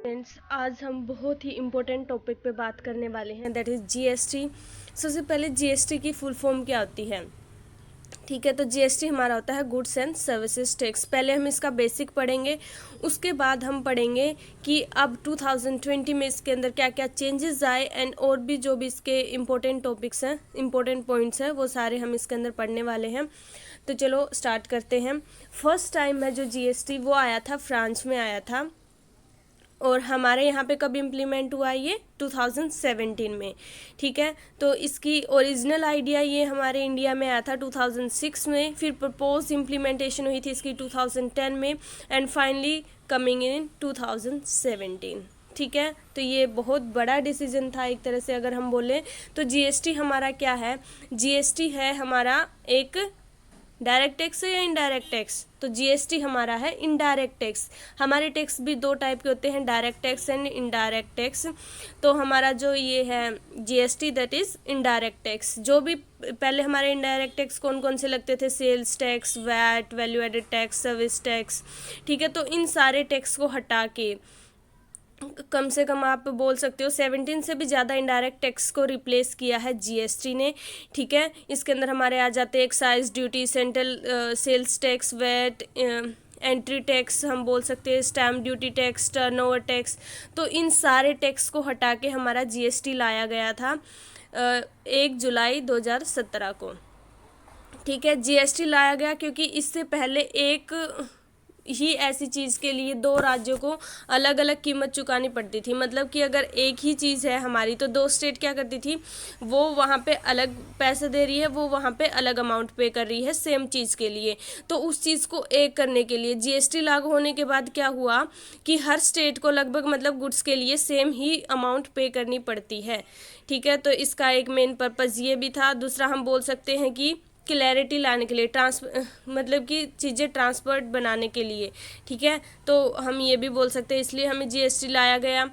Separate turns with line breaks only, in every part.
Friends, आज हम बहुत ही इम्पोर्टेंट टॉपिक पे बात करने वाले हैं, दैट इज़ जीएसटी। सबसे पहले जीएसटी की फुल फॉर्म क्या होती है? ठीक है, तो जीएसटी हमारा होता है गुड्स एंड सर्विसेज टैक्स। पहले हम इसका बेसिक पढ़ेंगे, उसके बाद हम पढ़ेंगे कि अब 2020 में इसके अंदर क्या क्या चेंजेस आए एंड और भी जो भी इसके इम्पोर्टेंट टॉपिक्स हैं, इम्पोर्टेंट पॉइंट्स हैं, वो सारे हम इसके अंदर पढ़ने वाले हैं। तो चलो स्टार्ट करते हैं। फर्स्ट टाइम है जो जीएसटी वो आया था, फ्रांस में आया था, और हमारे यहाँ पे कब इम्प्लीमेंट हुआ ये 2017 में। ठीक है, तो इसकी ओरिजिनल आइडिया ये हमारे इंडिया में आया था 2006 में, फिर प्रपोज इम्प्लीमेंटेशन हुई थी इसकी 2010 में एंड फाइनली कमिंग इन 2017। ठीक है, तो ये बहुत बड़ा डिसीजन था एक तरह से अगर हम बोलें तो। जीएसटी हमारा क्या है? जीएसटी है हमारा एक डायरेक्ट टैक्स है या इनडायरेक्ट टैक्स? तो जीएसटी हमारा है इनडायरेक्ट टैक्स। हमारे टैक्स भी दो टाइप के होते हैं, direct tax and indirect tax. तो हमारा जो ये है GST that is indirect tax. जो भी पहले हमारे इनडायरेक्ट टैक्स कौन कौन से लगते थे? Sales tax, VAT, value added tax, service tax. ठीक है, तो इन सारे टैक्स को हटा के कम से कम आप बोल सकते हो 17 से भी ज़्यादा इनडायरेक्ट टैक्स को रिप्लेस किया है जीएसटी ने। ठीक है, इसके अंदर हमारे आ जाते हैं excise duty, central sales tax, VAT, entry tax हम बोल सकते हैं, stamp duty tax, turnover tax. तो इन सारे टैक्स को हटा के हमारा जीएसटी लाया गया था 1 जुलाई 2017 को। ठीक है, जीएसटी लाया गया क्योंकि इससे पहले एक ही ऐसी चीज़ के लिए दो राज्यों को अलग अलग कीमत चुकानी पड़ती थी। मतलब कि अगर एक ही चीज़ है हमारी तो दो स्टेट क्या करती थी, वो वहाँ पे अलग पैसे दे रही है, वो वहाँ पे अलग अमाउंट पे कर रही है सेम चीज़ के लिए। तो उस चीज़ को एक करने के लिए जीएसटी लागू होने के बाद क्या हुआ कि हर स्टेट को लगभग मतलब गुड्स के लिए सेम ही अमाउंट पे करनी पड़ती है। ठीक है, तो इसका एक मेन पर्पज़ ये भी था। दूसरा हम बोल सकते हैं कि क्लैरिटी लाने के लिए, मतलब कि चीज़ें ट्रांसपर्ट बनाने के लिए। ठीक है, तो हम ये भी बोल सकते हैं इसलिए हमें जीएसटी लाया गया।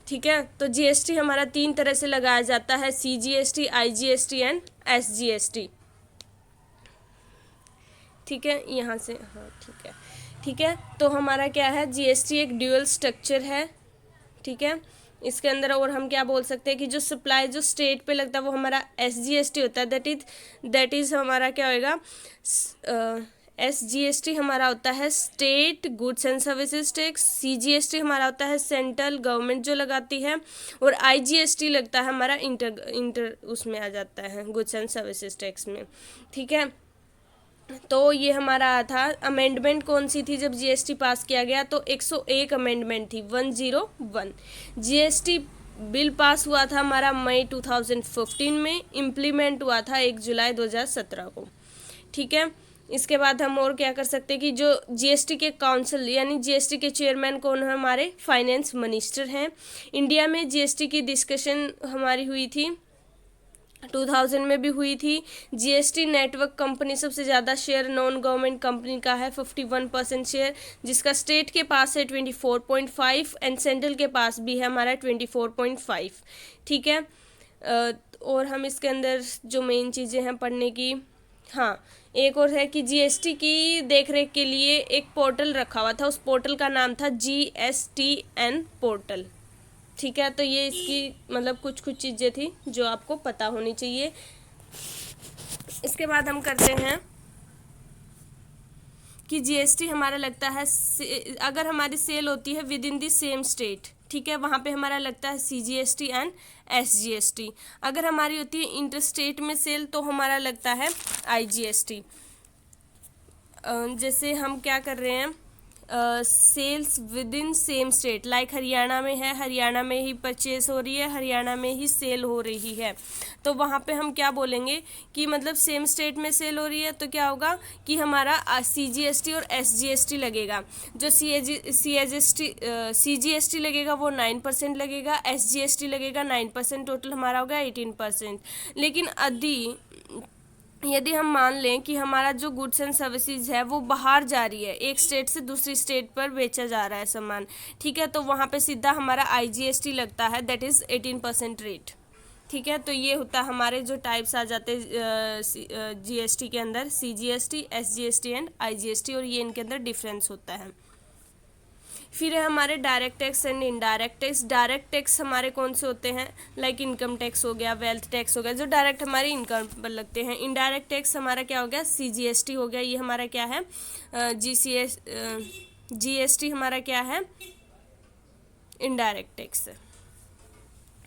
ठीक है, तो जीएसटी हमारा 3 तरह से लगाया जाता है, सीजीएसटी, आईजीएसटी एंड एसजीएसटी। ठीक है, यहाँ से हाँ ठीक है। ठीक है, तो हमारा क्या है, जीएसटी एक ड्यूअल स्ट्रक्चर है। ठीक है, इसके अंदर और हम क्या बोल सकते हैं कि जो सप्लाई जो स्टेट पे लगता है वो हमारा एसजीएसटी होता है। दैट इज हमारा क्या होएगा, एसजीएसटी हमारा होता है state goods and services tax, CGST हमारा होता है सेंट्रल गवर्नमेंट जो लगाती है, और आईजीएसटी लगता है हमारा इंटर उसमें आ जाता है गुड्स एंड सर्विसेज टैक्स में। ठीक है, तो ये हमारा था। अमेंडमेंट कौन सी थी जब जीएसटी पास किया गया? तो 101 अमेंडमेंट थी, 101। जीएसटी बिल पास हुआ था हमारा मई 2015 में, इम्प्लीमेंट हुआ था 1 जुलाई 2017 को। ठीक है, इसके बाद हम और क्या कर सकते हैं कि जो जीएसटी के काउंसिल यानी जीएसटी के चेयरमैन कौन है? हमारे फाइनेंस मिनिस्टर हैं। इंडिया में जीएसटी की डिस्कशन हमारी हुई थी 2000 में भी हुई थी। जीएसटी नेटवर्क कंपनी सबसे ज़्यादा शेयर नॉन गवर्नमेंट कंपनी का है, 51% शेयर, जिसका स्टेट के पास है 24.5 एंड सेंट्रल के पास भी है हमारा 24.5। ठीक है, और हम इसके अंदर जो मेन चीज़ें हैं पढ़ने की, हाँ एक और है कि जीएसटी की देखरेख के लिए एक पोर्टल रखा हुआ था, उस पोर्टल का नाम था GSTN पोर्टल। ठीक है, तो ये इसकी मतलब कुछ चीज़ें थी जो आपको पता होनी चाहिए। इसके बाद हम करते हैं कि जीएसटी हमारा लगता है अगर हमारी सेल होती है with in the same state. ठीक है, वहाँ पे हमारा लगता है सीजीएसटी एंड एसजीएसटी। अगर हमारी होती है इंटर स्टेट में सेल तो हमारा लगता है आईजीएसटी। जैसे हम क्या कर रहे हैं, sales within same state, like Haryana में है, हरियाणा में ही परचेस हो रही है, हरियाणा में ही सेल हो रही है, तो वहाँ पे हम क्या बोलेंगे कि मतलब सेम स्टेट में सेल हो रही है तो क्या होगा कि हमारा सीजीएसटी और एसजीएसटी लगेगा। जो सीजीएसटी लगेगा वो 9% लगेगा, एसजीएसटी लगेगा 9%, टोटल हमारा होगा 18%। लेकिन यदि हम मान लें कि हमारा जो गुड्स एंड सर्विसेज है वो बाहर जा रही है, एक स्टेट से दूसरी स्टेट पर बेचा जा रहा है सामान, ठीक है, तो वहाँ पे सीधा हमारा आईजीएसटी लगता है, दैट इज़ 18% रेट। ठीक है, तो ये होता है हमारे जो टाइप्स आ जाते हैं जीएसटी के अंदर, सीजीएसटी, एसजीएसटी एंड आईजीएसटी, और ये इनके अंदर डिफरेंस होता है। फिर है हमारे direct tax and indirect tax. Direct tax हमारे कौन से होते हैं, लाइक इनकम टैक्स हो गया, वेल्थ टैक्स हो गया, जो डायरेक्ट हमारी इनकम पर लगते हैं। इनडायरेक्ट टैक्स हमारा क्या हो गया, CGST हो गया, ये हमारा क्या है, GST हमारा क्या है, इनडायरेक्ट टैक्स है।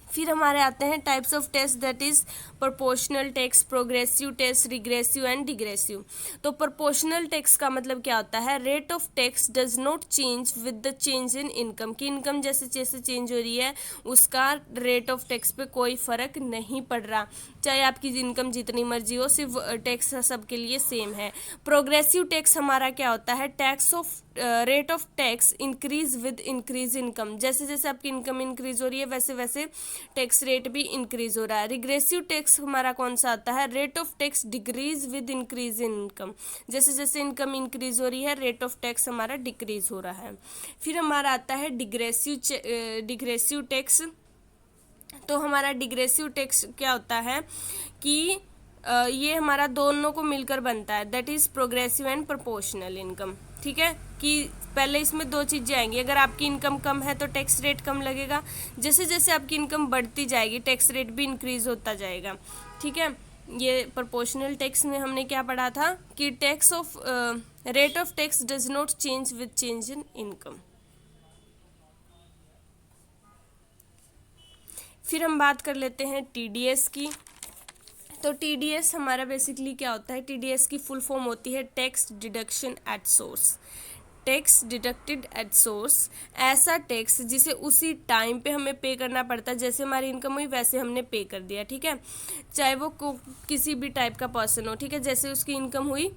फिर हमारे आते हैं types of tax, that is proportional tax, progressive tax, regressive and degressive. तो प्रोपोर्शनल टैक्स का मतलब क्या होता है, rate of tax does not change with the change in income, की इनकम जैसे जैसे चेंज हो रही है उसका रेट ऑफ टैक्स पे कोई फर्क नहीं पड़ रहा, चाहे आपकी इनकम जितनी मर्जी हो, सिर्फ टैक्स सबके लिए सेम है। प्रोग्रेसिव टैक्स हमारा क्या होता है, tax of rate of tax increase with increase income, जैसे जैसे आपकी इनकम इंक्रीज हो रही है वैसे वैसे टैक्स रेट भी इंक्रीज हो रहा है। रिग्रेसिव टैक्स हमारा कौन सा आता है, rate of tax decrease with increase in income, जैसे जैसे इनकम इंक्रीज हो रही है रेट ऑफ टैक्स हमारा डिक्रीज हो रहा है। फिर हमारा आता है डिग्रेसिव टैक्स। तो हमारा डिग्रेसिव टैक्स क्या होता है कि ये हमारा दोनों को मिलकर बनता है, that is progressive and proportional income. ठीक है, कि पहले इसमें दो चीज़ें आएंगी, अगर आपकी इनकम कम है तो टैक्स रेट कम लगेगा, जैसे जैसे आपकी इनकम बढ़ती जाएगी टैक्स रेट भी इंक्रीज होता जाएगा। ठीक है, ये प्रोपोर्शनल टैक्स में हमने क्या पढ़ा था कि tax of rate of tax does not change with change in income. फिर हम बात कर लेते हैं TDS की। तो TDS हमारा बेसिकली क्या होता है, TDS की फुल फॉर्म होती है tax deduction at source. Tax deducted at source, ऐसा टैक्स जिसे उसी टाइम पे हमें पे करना पड़ता है, जैसे हमारी इनकम हुई वैसे हमने पे कर दिया। ठीक है, चाहे वो किसी भी टाइप का पर्सन हो। ठीक है, जैसे उसकी इनकम हुई,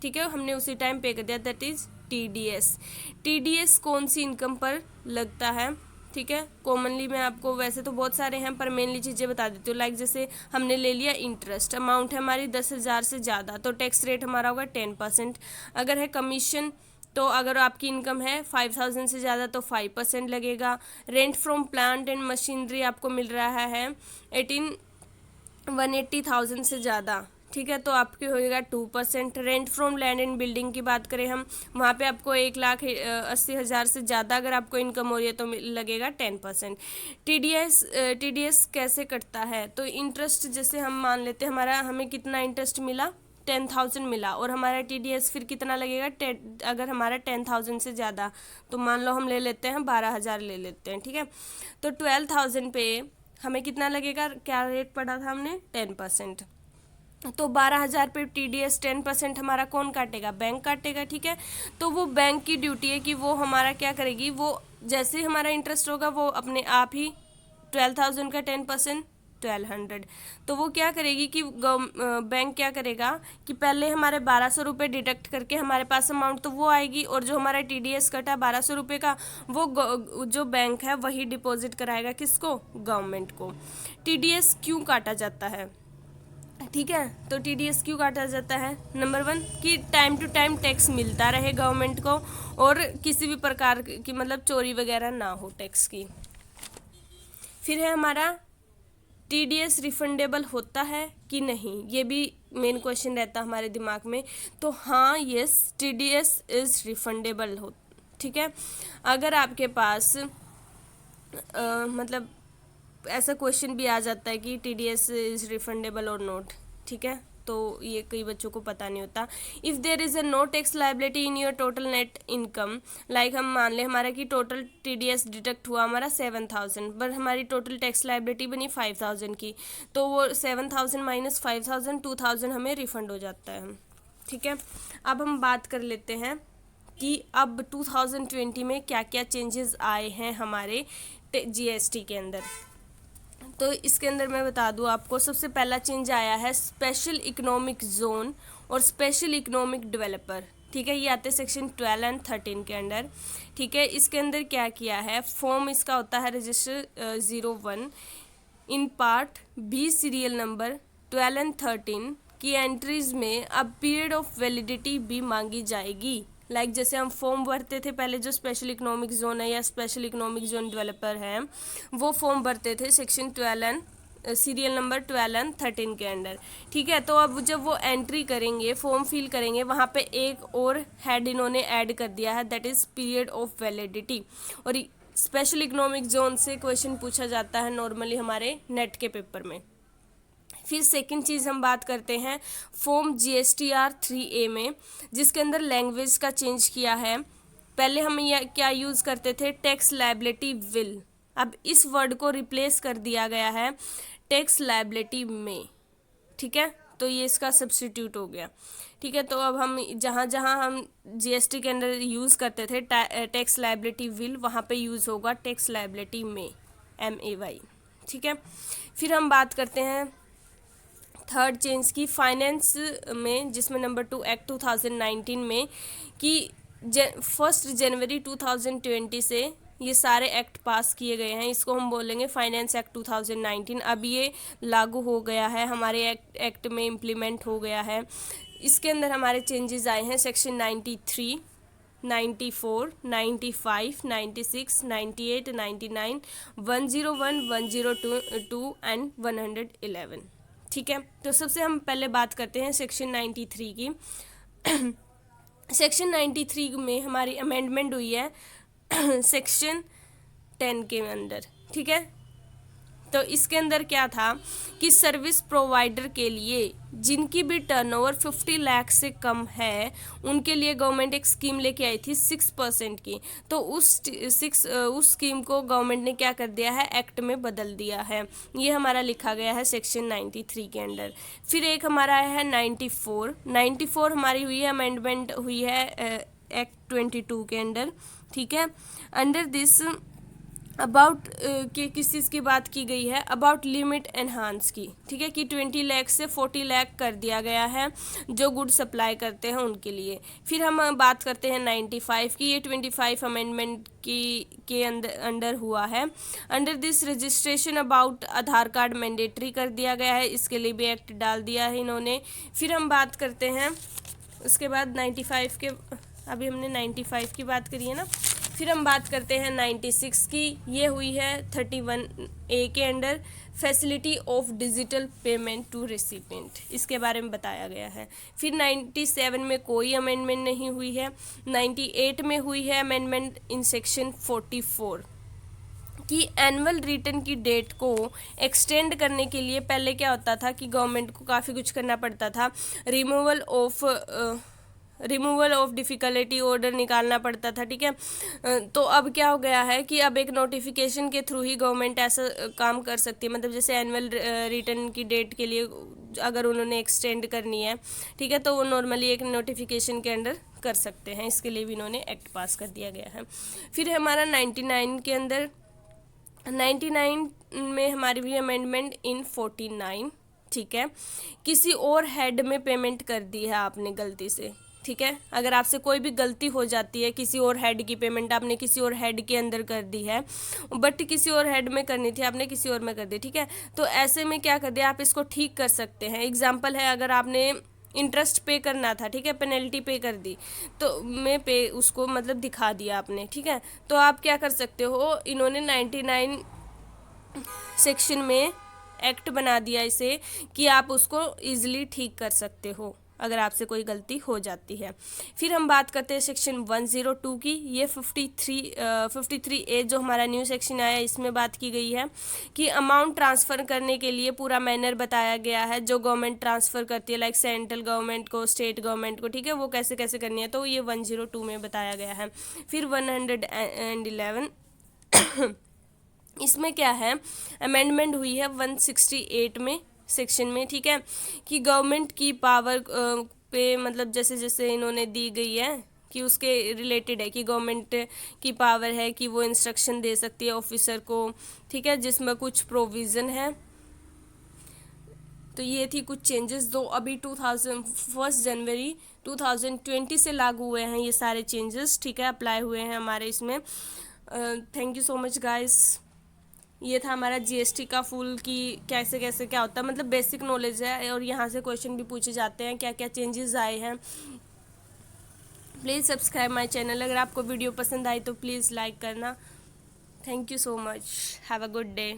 ठीक है, हमने उसी टाइम पे कर दिया, दैट इज TDS। TDS कौन सी इनकम पर लगता है, ठीक है, कॉमनली मैं आपको, वैसे तो बहुत सारे हैं पर मेनली चीज़ें बता देती हूँ। लाइक जैसे हमने ले लिया इंटरेस्ट, अमाउंट है हमारी 10,000 से ज़्यादा तो टैक्स रेट हमारा होगा 10%। अगर है कमीशन, तो अगर आपकी इनकम है 5,000 से ज़्यादा तो 5% लगेगा। Rent from plant and machinery आपको मिल रहा है 180,000 से ज़्यादा, ठीक है, तो आपकी होएगा 2%। Rent from land and building की बात करें हम, वहाँ पे आपको 1,80,000 से ज़्यादा अगर आपको इनकम हो रही है तो लगेगा 10%। TDS कैसे कटता है, तो इंटरेस्ट जैसे हम मान लेते हैं हमारा, हमें कितना इंटरेस्ट मिला, 10,000 मिला, और हमारा TDS फिर कितना लगेगा, अगर हमारा 10,000 से ज़्यादा, तो मान लो हम ले लेते हैं 12,000 ले लेते हैं। ठीक है, तो 12,000 पे हमें कितना लगेगा, क्या रेट पढ़ा था हमने, 10%। तो 12,000 पे TDS 10% हमारा कौन काटेगा, बैंक काटेगा। ठीक है, तो वो बैंक की ड्यूटी है कि वो हमारा क्या करेगी, वो जैसे हमारा इंटरेस्ट होगा वो अपने आप ही 12,000 का 10% 1,200, तो वो क्या करेगी कि बैंक क्या करेगा कि पहले हमारे 1,200 रुपये डिडक्ट करके हमारे पास अमाउंट तो वो आएगी, और जो हमारा TDS कटा 1,200 रुपये का, वो जो बैंक है वही डिपॉजिट कराएगा किसको, गवर्नमेंट को। TDS क्यों काटा जाता है, ठीक है, तो TDS क्यों काटा जाता है, नंबर 1 कि टाइम टू टाइम टैक्स मिलता रहे गवर्नमेंट को, और किसी भी प्रकार की मतलब चोरी वगैरह ना हो टैक्स की। फिर है हमारा TDS रिफंडेबल होता है कि नहीं, ये भी मेन क्वेश्चन रहता है हमारे दिमाग में। तो हाँ, यस, TDS इज़ रिफंडेबल हो। ठीक है, अगर आपके पास मतलब ऐसा क्वेश्चन भी आ जाता है कि TDS इज़ रिफंडेबल और नॉट, ठीक है, तो ये कई बच्चों को पता नहीं होता। If there is a no tax liability in your total net income, like हम मान लें हमारा कि टोटल TDS डिडक्ट हुआ हमारा 7,000, पर हमारी टोटल टैक्स लाइबिलिटी बनी 5,000 की, तो वो 7,000 माइनस 5,000 2,000 हमें रिफंड हो जाता है। ठीक है, अब हम बात कर लेते हैं कि अब 2020 में क्या क्या चेंजेस आए हैं हमारे GST के अंदर। तो इसके अंदर मैं बता दूं आपको, सबसे पहला चेंज आया है स्पेशल इकोनॉमिक जोन और स्पेशल इकोनॉमिक डेवलपर। ठीक है, ये आते हैं सेक्शन 12 एंड 13 के अंडर। ठीक है, इसके अंदर क्या किया है, फॉर्म इसका होता है register 01 in part B serial number 12 and 13 की एंट्रीज में अब पीरियड ऑफ वैलिडिटी भी मांगी जाएगी। लाइक जैसे हम फॉर्म भरते थे पहले, जो स्पेशल इकोनॉमिक जोन है या स्पेशल इकोनॉमिक जोन डेवलपर है, वो फॉर्म भरते थे section 12 and serial number 12 and 13 के अंडर। ठीक है, तो अब जब वो एंट्री करेंगे, फॉर्म फिल करेंगे, वहाँ पे एक और हेड इन्होंने ऐड कर दिया है, that is period of validity. और स्पेशल इकोनॉमिक जोन से क्वेश्चन पूछा जाता है नॉर्मली हमारे नेट के पेपर में। फिर सेकंड चीज़ हम बात करते हैं फॉर्म GSTR 3A में, जिसके अंदर लैंग्वेज का चेंज किया है। पहले हम ये क्या यूज़ करते थे, टैक्स लायबिलिटी विल, अब इस वर्ड को रिप्लेस कर दिया गया है टैक्स लायबिलिटी में। ठीक है, तो ये इसका सब्स्टिट्यूट हो गया। ठीक है, तो अब हम जहाँ जहाँ हम GST के अंदर यूज़ करते थे टैक्स लायबिलिटी विल, वहाँ पे यूज़ होगा टैक्स लायबिलिटी में, MAY। ठीक है, फिर हम बात करते हैं थर्ड चेंज की फाइनेंस में, जिसमें नंबर 2 एक्ट 2019 में कि 1 जनवरी 2020 से ये सारे एक्ट पास किए गए हैं, इसको हम बोलेंगे फाइनेंस एक्ट 2019। अब ये लागू हो गया है, हमारे एक्ट में इम्प्लीमेंट हो गया है। इसके अंदर हमारे चेंजेस आए हैं सेक्शन 93, 94, 95, 96, 98, 99, 101, 102 एंड 111। ठीक है, तो सबसे हम पहले बात करते हैं सेक्शन 93 की। सेक्शन 93 में हमारी अमेंडमेंट हुई है सेक्शन 10 के अंदर। ठीक है, तो इसके अंदर क्या था कि सर्विस प्रोवाइडर के लिए जिनकी भी टर्नओवर 50 लाख से कम है, उनके लिए गवर्नमेंट एक स्कीम लेके आई थी 6% की। तो उस स्कीम को गवर्नमेंट ने क्या कर दिया है, एक्ट में बदल दिया है। ये हमारा लिखा गया है सेक्शन 93 के अंडर। फिर एक हमारा है 94 हमारी हुई है, अमेंडमेंट हुई है एक्ट 22 के अंडर। ठीक है, अंडर दिस अबाउट के किस चीज़ की बात की गई है, अबाउट लिमिट एनहांस की। ठीक है, कि 20 लाख से 40 लाख कर दिया गया है जो गुड सप्लाई करते हैं उनके लिए। फिर हम बात करते हैं 95 की, ये 25 अमेंडमेंट के अंडर हुआ है। Under this registration about Aadhaar card mandatory कर दिया गया है, इसके लिए भी एक्ट डाल दिया है इन्होंने। फिर हम बात करते हैं उसके बाद 95 के, अभी हमने 95 की बात करी है ना। फिर हम बात करते हैं 96 की, ये हुई है 31A के under, facility of digital payment to recipient, इसके बारे में बताया गया है। फिर 97 में कोई अमेंडमेंट नहीं हुई है। 98 में हुई है अमेंडमेंट इन सेक्शन 44 कि एनुअल रिटर्न की डेट को एक्सटेंड करने के लिए पहले क्या होता था कि गवर्नमेंट को काफ़ी कुछ करना पड़ता था, रिमूवल ऑफ डिफ़िकल्टी ऑर्डर निकालना पड़ता था। ठीक है, तो अब क्या हो गया है कि अब एक नोटिफिकेशन के थ्रू ही गवर्नमेंट ऐसा काम कर सकती है, मतलब जैसे एनुअल रिटर्न की डेट के लिए अगर उन्होंने एक्सटेंड करनी है, ठीक है, तो वो नॉर्मली एक नोटिफिकेशन के अंडर कर सकते हैं, इसके लिए भी इन्होंने एक्ट पास कर दिया गया है। फिर हमारा 99 के अंदर, 99 में हमारी भी अमेंडमेंट इन 49। ठीक है, किसी और हेड में पेमेंट कर दी है आपने गलती से। ठीक है, अगर आपसे कोई भी गलती हो जाती है, किसी और हेड की पेमेंट आपने किसी और हेड के अंदर कर दी है, बट किसी और हेड में करनी थी, आपने किसी और में कर दी। ठीक है, तो ऐसे में क्या कर दिया, आप इसको ठीक कर सकते हैं। एग्जाम्पल है, अगर आपने इंटरेस्ट पे करना था, ठीक है, पेनल्टी पे कर दी, तो मैं पे उसको मतलब दिखा दिया आपने। ठीक है, तो आप क्या कर सकते हो, इन्होंने 99 सेक्शन में एक्ट बना दिया इसे कि आप उसको ईजिली ठीक कर सकते हो अगर आपसे कोई गलती हो जाती है। फिर हम बात करते हैं सेक्शन 102 की, ये 53A जो हमारा न्यू सेक्शन आया, इसमें बात की गई है कि अमाउंट ट्रांसफ़र करने के लिए पूरा मैनर बताया गया है जो गवर्नमेंट ट्रांसफ़र करती है, लाइक सेंट्रल गवर्नमेंट को, स्टेट गवर्नमेंट को। ठीक है, वो कैसे कैसे करनी है, तो ये 102 में बताया गया है। फिर 111 इसमें क्या है, अमेंडमेंट हुई है 168 में सेक्शन में। ठीक है, कि गवर्नमेंट की पावर पे मतलब जैसे जैसे इन्होंने दी गई है कि उसके रिलेटेड है कि गवर्नमेंट की पावर है कि वो इंस्ट्रक्शन दे सकती है ऑफिसर को। ठीक है, जिसमें कुछ प्रोविज़न है। तो ये थी कुछ चेंजेस जो अभी 1 जनवरी 2020 से लागू हुए हैं, ये सारे चेंजेस। ठीक है, अप्लाई हुए हैं हमारे इसमें। Thank you so much guys. ये था हमारा GST का फुल की कैसे कैसे क्या होता है, मतलब बेसिक नॉलेज है, और यहाँ से क्वेश्चन भी पूछे जाते हैं क्या क्या चेंजेस आए हैं। Please subscribe my channel. अगर आपको वीडियो पसंद आई तो प्लीज़ लाइक करना। Thank you so much, have a good day.